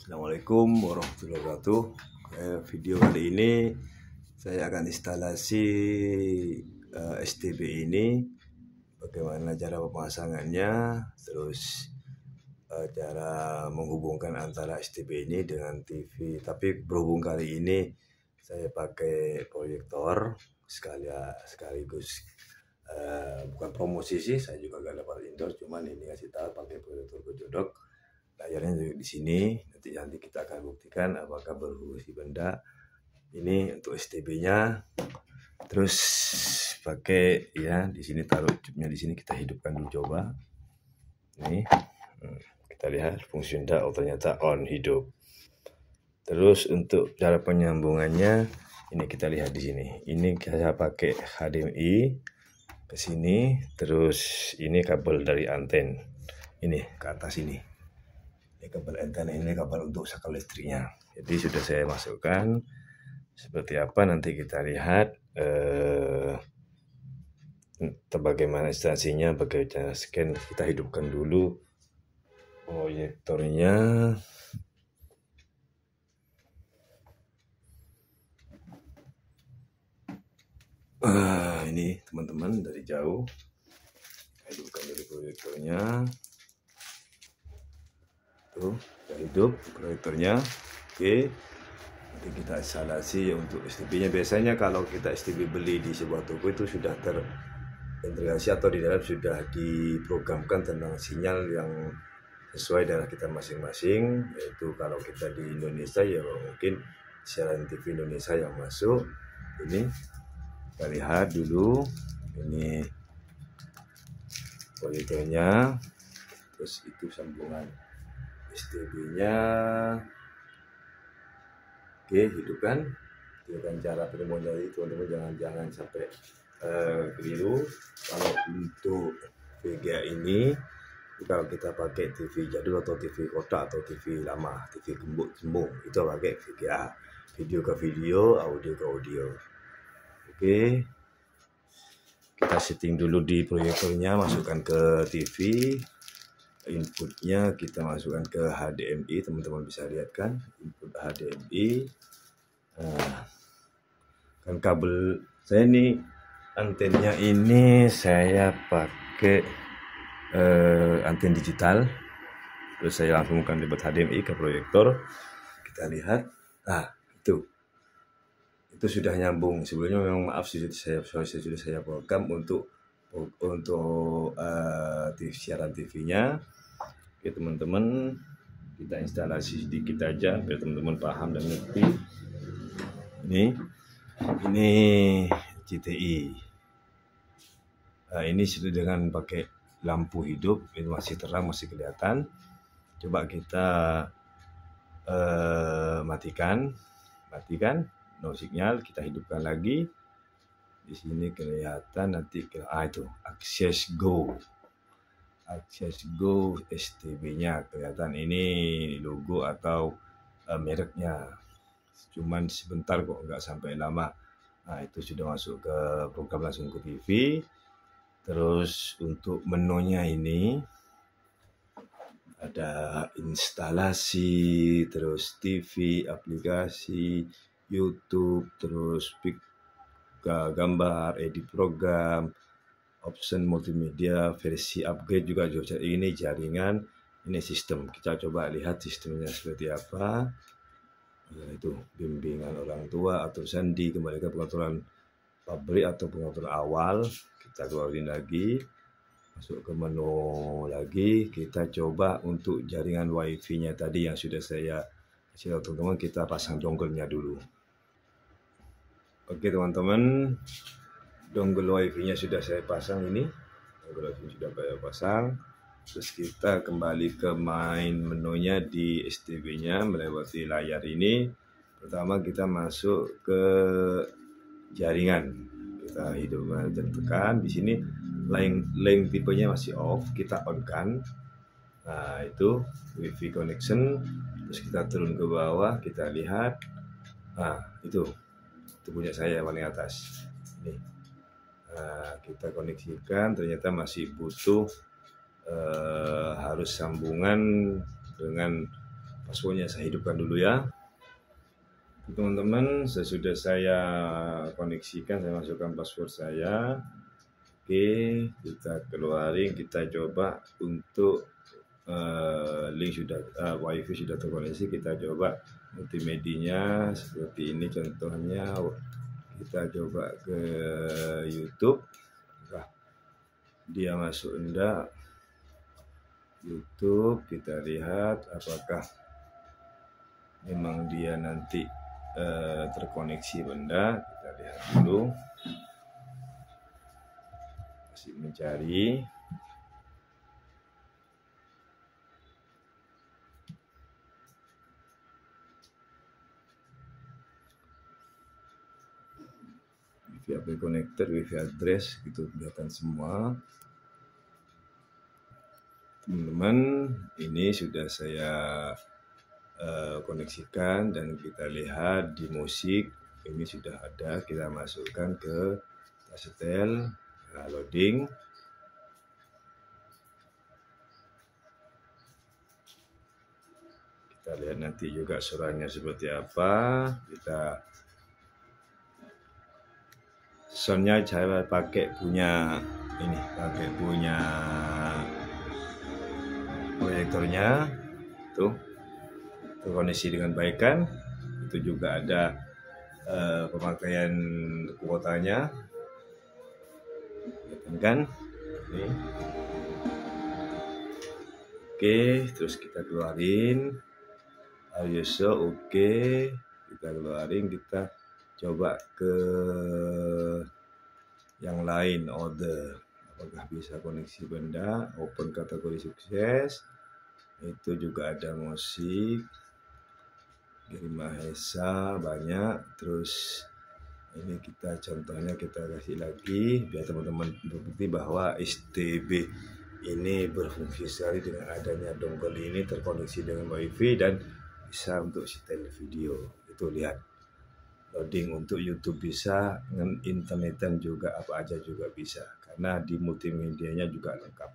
Assalamualaikum warahmatullahi wabarakatuh. Video kali ini saya akan instalasi STB ini, bagaimana cara pemasangannya, terus cara menghubungkan antara STB ini dengan TV. Tapi berhubung kali ini saya pakai proyektor sekaligus bukan promosi sih, saya juga gak dapat endorse, cuman ini kasih tahu pakai proyektor kojodok. Layarnya di sini, nanti kita akan buktikan apakah berfungsi benda. Ini untuk STB-nya. Terus pakai ya, di sini taruh chipnya di sini, kita hidupkan dulu coba. Ini kita lihat fungsi benda, oh ternyata on, hidup. Terus untuk cara penyambungannya ini kita lihat di sini. Ini saya pakai HDMI ke sini, terus ini kabel dari anten ini ke atas ini. Ini kabel antena, ini kabel untuk saklar listriknya. Jadi sudah saya masukkan. Seperti apa nanti kita lihat bagaimana instalasinya, bagaimana scan. Kita hidupkan dulu proyektornya. Ini teman-teman dari jauh. Kita hidupkan dulu proyektornya. Tuh, sudah hidup proyektornya. Oke, nanti kita instalasi untuk STB-nya. Biasanya kalau kita STB beli di sebuah toko itu sudah terintegrasi atau di dalam sudah diprogramkan tentang sinyal yang sesuai daerah kita masing-masing. Yaitu kalau kita di Indonesia ya mungkin siaran TV Indonesia yang masuk. Ini kita lihat dulu, ini proyektornya, terus itu sambungan STB-nya. Oke, hidupkan cara penemuan dari teman-teman, jangan sampai keliru. Kalau untuk VGA ini, kalau kita pakai TV jadul atau TV kotak atau TV lama, TV gembok itu pakai VGA, video ke video, audio ke audio. Oke, kita setting dulu di proyektornya, masukkan ke TV. Inputnya kita masukkan ke HDMI, teman-teman bisa lihat kan, input HDMI. Kan kabel saya ini, antennya ini saya pakai anten digital, terus saya langsungkan lewat HDMI ke proyektor. Kita lihat, itu sudah nyambung. Sebelumnya memang maaf, sudah saya program untuk siaran TV-nya. Oke teman-teman, kita instalasi sedikit aja biar teman-teman paham dan ngerti. Ini CTI. Ini sudah dengan pakai lampu hidup, ini masih terang, masih kelihatan. Coba kita matikan, no signal. Kita hidupkan lagi. Di sini kelihatan nanti itu akses go STB-nya kelihatan, ini logo atau mereknya. Cuman sebentar kok, nggak sampai lama. Nah, itu sudah masuk ke program, langsung ke TV. Terus untuk menunya ini ada instalasi, terus TV, aplikasi, YouTube, terus gambar, edit program, option multimedia, versi upgrade juga. Ini jaringan, ini sistem. Kita coba lihat sistemnya seperti apa. Itu bimbingan orang tua atau sandi, kembali ke pengaturan pabrik atau pengaturan awal. Kita keluarin lagi, masuk ke menu lagi. Kita coba untuk jaringan wifi-nya tadi yang sudah saya kasih tahu teman-teman, kita pasang dongle-nya dulu. Oke teman-teman, dongle wifi-nya sudah saya pasang. Ini dongle wifi sudah saya pasang. Terus kita kembali ke main menunya di STB-nya melewati layar ini. Pertama kita masuk ke jaringan, kita hidupkan dan tekan. Di sini line tipenya masih off, kita on kan. Nah itu wifi connection. Terus kita turun ke bawah, kita lihat. Nah itu punya saya paling atas ini. Nah, kita koneksikan, ternyata masih butuh harus sambungan dengan Passwordnya saya hidupkan dulu ya. Teman-teman, sesudah saya koneksikan, saya masukkan password saya. Oke, kita keluarin, kita coba untuk link sudah wifi sudah terkoneksi. Kita coba multimedianya seperti ini contohnya. Kita coba ke YouTube. Nah, dia masuk enggak? YouTube, kita lihat apakah memang dia nanti terkoneksi benda. Kita lihat dulu, masih mencari. Wifi AP connector, wifi address, gitu kelihatan semua. Teman-teman, ini sudah saya koneksikan dan kita lihat di musik ini sudah ada. Kita masukkan ke setel, loading. Kita lihat nanti juga suaranya seperti apa. Kita soundnya saya pakai punya ini, pakai punya proyektornya tuh terkoneksi dengan baik kan. Itu juga ada pemakaian kuotanya kan ini. Oke, terus kita keluarin ISO. Oke, kita keluarin, kita coba ke yang lain, order apakah bisa koneksi benda. Open kategori sukses, itu juga ada musik Giri Mahesa banyak. Terus ini kita contohnya kita kasih lagi biar teman-teman berbukti bahwa STB ini berfungsi sekali dengan adanya dongle ini, terkoneksi dengan wifi dan bisa untuk setel video. Itu lihat, loading untuk YouTube bisa, dengan internetan juga apa aja juga bisa karena di multimedianya juga lengkap.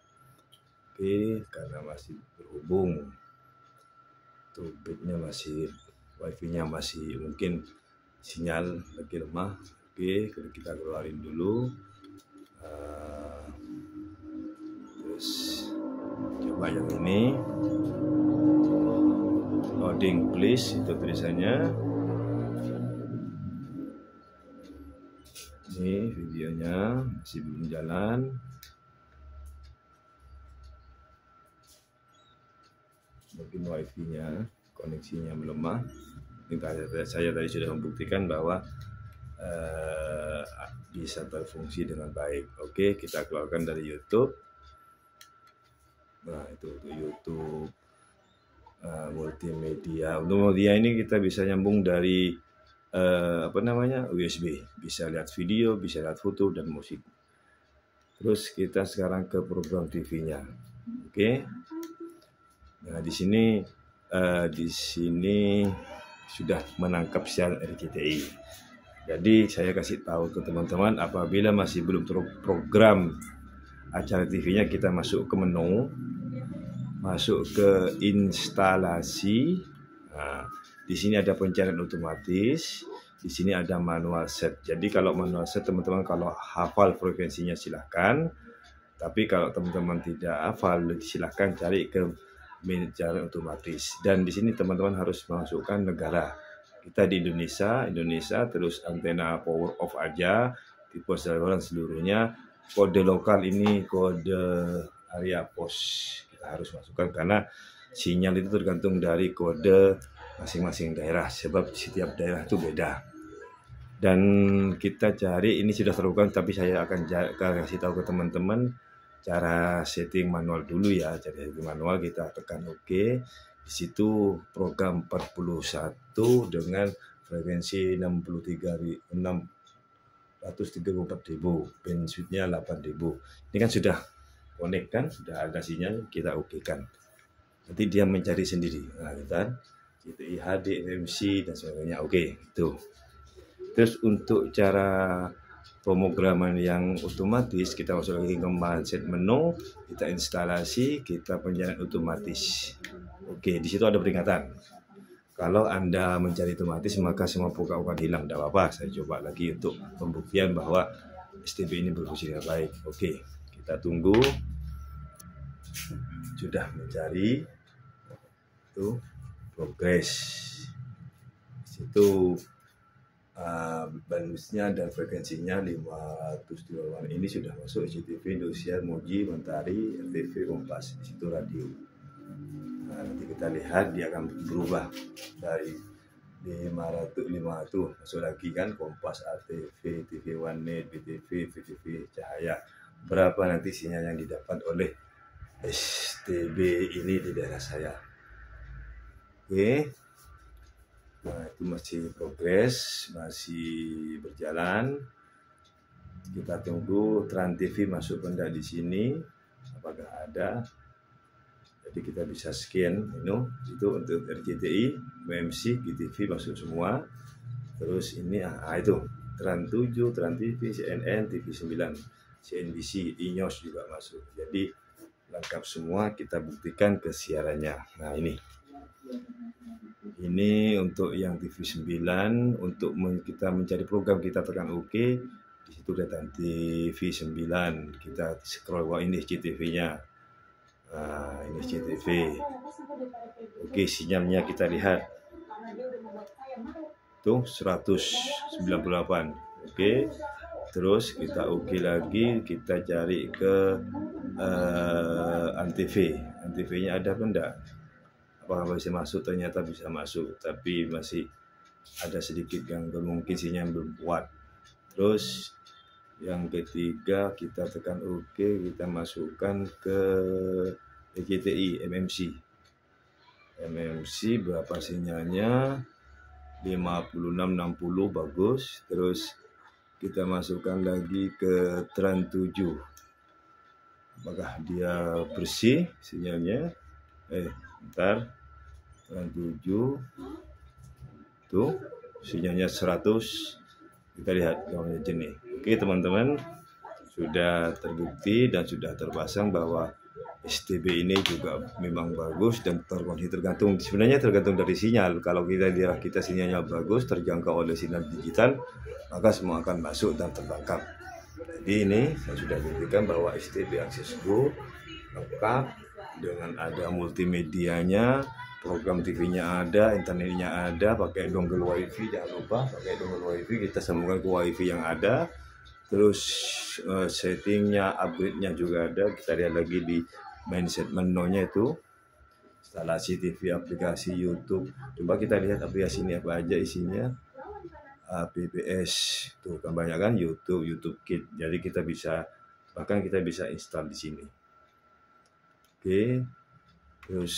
Oke, karena masih berhubung tuh bitnya masih, wifi-nya masih mungkin sinyal lagi lemah. Oke, kita keluarin dulu. Terus coba yang ini, loading please, itu tulisannya. Ini videonya masih belum jalan. Mungkin wifi-nya, koneksinya melemah. Saya tadi sudah membuktikan bahwa bisa berfungsi dengan baik. Oke, kita keluarkan dari YouTube. Nah, itu untuk YouTube multimedia. Untuk media ini kita bisa nyambung dari USB. Bisa lihat video, bisa lihat foto dan musik. Terus kita sekarang ke program TV-nya. Oke. Nah, di sini sudah menangkap siaran RCTI. Jadi saya kasih tahu ke teman-teman, apabila masih belum program acara TV-nya, kita masuk ke menu, masuk ke instalasi. Nah, di sini ada pencarian otomatis, di sini ada manual set. Jadi kalau manual set, teman-teman kalau hafal frekuensinya silahkan, tapi kalau teman-teman tidak hafal silahkan cari ke pencarian otomatis. Dan di sini teman-teman harus masukkan negara. Kita di Indonesia, terus antena power off aja, tipe saluran seluruhnya. Kode lokal ini kode area pos kita harus masukkan karena sinyal itu tergantung dari kode masing-masing daerah, sebab setiap daerah itu beda. Dan kita cari, ini sudah terlakukan, tapi saya akan kasih tahu ke teman-teman cara setting manual dulu ya. Jadi setting manual, kita tekan OK. Di situ program 41 dengan frekuensi 634.000, bandwidth-nya 8.000. Ini kan sudah connect kan, sudah ada sinyal, kita OK kan. Nanti dia mencari sendiri. Nah, kan GTI, HD, MC dan sebagainya. Oke, itu. Terus untuk cara pemrograman yang otomatis, kita masuk lagi ke mindset menu, kita instalasi, kita penjalanan otomatis. Oke, di situ ada peringatan. Kalau Anda mencari otomatis maka semua program akan hilang. Tidak apa-apa, saya coba lagi untuk pembuktian bahwa STB ini berfungsi dengan baik. Oke, kita tunggu. Sudah mencari itu progres. Situ balusnya dan frekuensinya 500 ini sudah masuk SCTV, Indosiar, Moji, Mentari, RTV, Kompas. Di situ radio. Nah, nanti kita lihat dia akan berubah dari 500 masuk lagi kan, Kompas, ATV, TV One-Net, BTV, VTV, Cahaya. Berapa nanti sinyal yang didapat oleh STB ini di daerah saya. Oke. Nah, itu masih progres, masih berjalan. Kita tunggu Trans TV masuk benda di sini, apakah ada. Jadi kita bisa scan itu untuk RCTI, BMC, GTV masuk semua. Terus ini itu Trans 7, Trans TV, CNN, TV 9, CNBC, INYOS juga masuk. Jadi lengkap semua, kita buktikan kesiarannya. Nah, ini untuk yang TV 9, untuk kita mencari program kita tekan OK. Di situ datang TV 9, kita scroll bawah, ini CTV-nya. Nah, ini CTV. Oke, sinyalnya kita lihat. Tuh 198. Oke. Terus kita OK lagi, kita cari ke Antv. Antv-nya ada apa enggak? Apakah bisa masuk? Ternyata bisa masuk, tapi masih ada sedikit yang mungkin sinyal belum kuat. Terus yang ketiga kita tekan OK, kita masukkan ke RCTI, MMC. MMC berapa sinyalnya? 5660 bagus. Terus kita masukkan lagi ke Trans 7. Apakah dia bersih sinyalnya? Bentar. Trans 7 tuh sinyalnya 100. Kita lihat gambarnya jenis. Oke teman-teman, sudah terbukti dan sudah terpasang bahwa STB ini juga memang bagus dan tergantung, sebenarnya tergantung dari sinyal. Kalau kita daerah kita sinyalnya bagus, terjangkau oleh sinyal digital, maka semua akan masuk dan tertangkap. Jadi ini saya sudah buktikan bahwa STB Access Go lengkap dengan ada multimedianya, program TV-nya ada, internetnya ada, pakai dongle WiFi, jangan lupa pakai dongle WiFi, kita sambungkan ke WiFi yang ada. Terus settingnya, upgrade-nya juga ada. Kita lihat lagi di mindset menu-nya itu, instalasi TV, aplikasi YouTube. Coba kita lihat aplikasi ini apa aja isinya. PPS tuh kan banyak kan, YouTube Kids. Jadi kita bisa, bahkan kita bisa install di sini. Oke, terus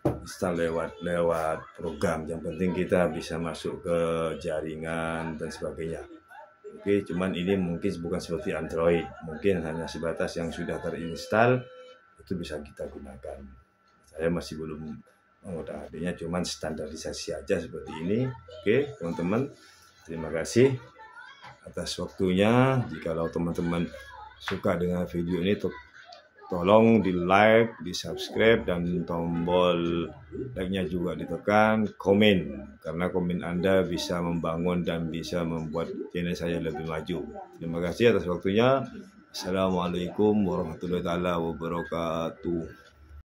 install lewat program. Yang penting kita bisa masuk ke jaringan dan sebagainya. Oke, cuman ini mungkin bukan seperti Android, mungkin hanya sebatas yang sudah terinstall itu bisa kita gunakan. Saya masih belum mengutak-atiknya, cuman standarisasi aja seperti ini. Oke, teman-teman, terima kasih atas waktunya. Jikalau teman-teman suka dengan video ini, tolong di like, di subscribe, dan tombol like-nya juga ditekan, komen, karena komen Anda bisa membangun dan bisa membuat channel saya lebih maju. Terima kasih atas waktunya. Assalamualaikum warahmatullahi wabarakatuh.